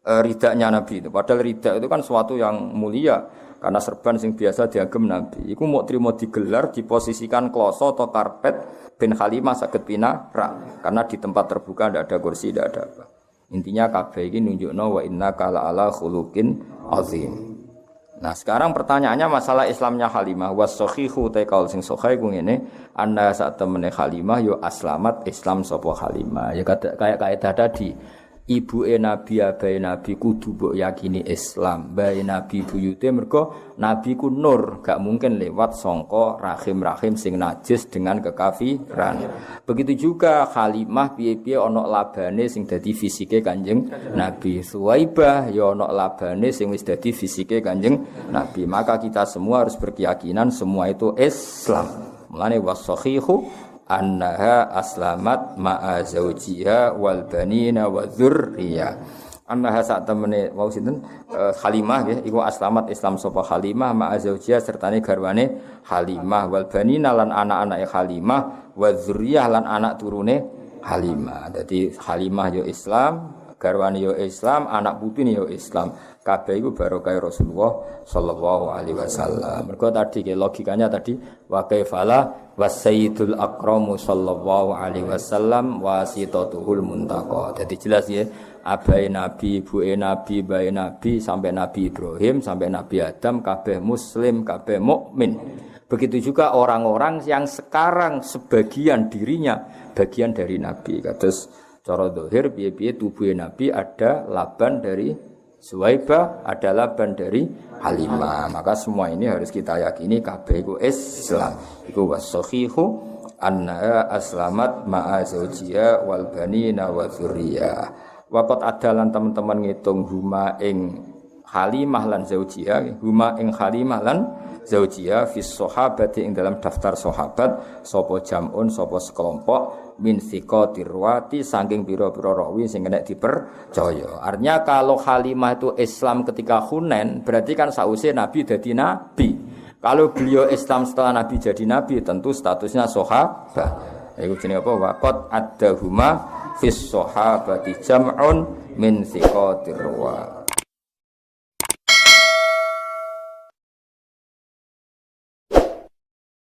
ridanya Nabi itu. Padahal rida itu kan suatu yang mulia karena serban sing biasa diagem Nabi. Iku mau terima digelar diposisikan kloso atau karpet ben Halimah saged pinarak karena di tempat terbuka tidak ada kursi tidak ada apa. Intinya kabeh iki nunjukno wa innaka la'ala khuluqin azim. Nah, sekarang pertanyaannya masalah Islamnya Halimah was-sahihu taikaul sing sahih ku ngene, anna sak temene Halimah yo aslamat Islam sapa Halimah. Ya kayak kaidah tadi. Ibuke Nabi abahe Nabi kudu mbok yakini Islam. Bae Nabi buyute mergo Nabi ku nur, gak mungkin lewat sangka rahim-rahim sing najis dengan kekafiran. Begitu juga Halimah piye-piye ana labane sing dadi fisike Kanjeng Nabi. Suwaibah ya ana labane sing wis dadi fisike Kanjeng Nabi. Maka kita semua harus berkeyakinan semua itu Islam. Mulane was-sahihu annaha aslamat ma'a zawjiha wal banina wa dzurriyyah. Annaha sak temene wau sinten Halimah nggih iku aslamat Islam sapa Halimah ma'a zawjiha sertane garwane Halimah wal banina lan anak-anake Halimah wa dzurriyyah lan anak turune Halimah. Dadi Halimah yo Islam, garwane yo Islam, anak putune yo Islam. Kabeh iku barokah Rasulullah sallallahu alaihi wasallam. Mergo tadi logikanya tadi wa kaifala wasayyidul akramu sallallahu alaihi wasallam wasitatuhul muntaqa. Jadi jelas ya, abai Nabi, ibuke Nabi, bae Nabi sampai Nabi Ibrahim sampai Nabi Adam kabeh muslim, kabeh mukmin. Begitu juga orang-orang yang sekarang sebagian dirinya bagian dari Nabi. Kados cara zahir piye-piye tubuhe Nabi ada laban dari Suwaibah, ada laban dari Halimah. Maka semua ini harus kita yakini kabeh iku Islam. Iku was-sahihu anna aslamat ma'a zawjiha wal banina wa dzurriyyah. Waqat adalan teman-teman ngitung huma ing Halimah lan zawjiha, huma ing Halimah lan zaujiha fis sahabati ing dalam daftar sahabat sapa jamun sapa sekelompok min thiqatir ruwati saking pira-pira rawi sing kena dipercaya. Artinya kalau Halimah itu Islam ketika Hunain berarti kan sause Nabi dadi nabi. Kalau beliau Islam setelah Nabi jadi nabi tentu statusnya sahabat. Iku jenenge apa? Waqat addahuma fis sahabati jam'un min thiqatir ruwati.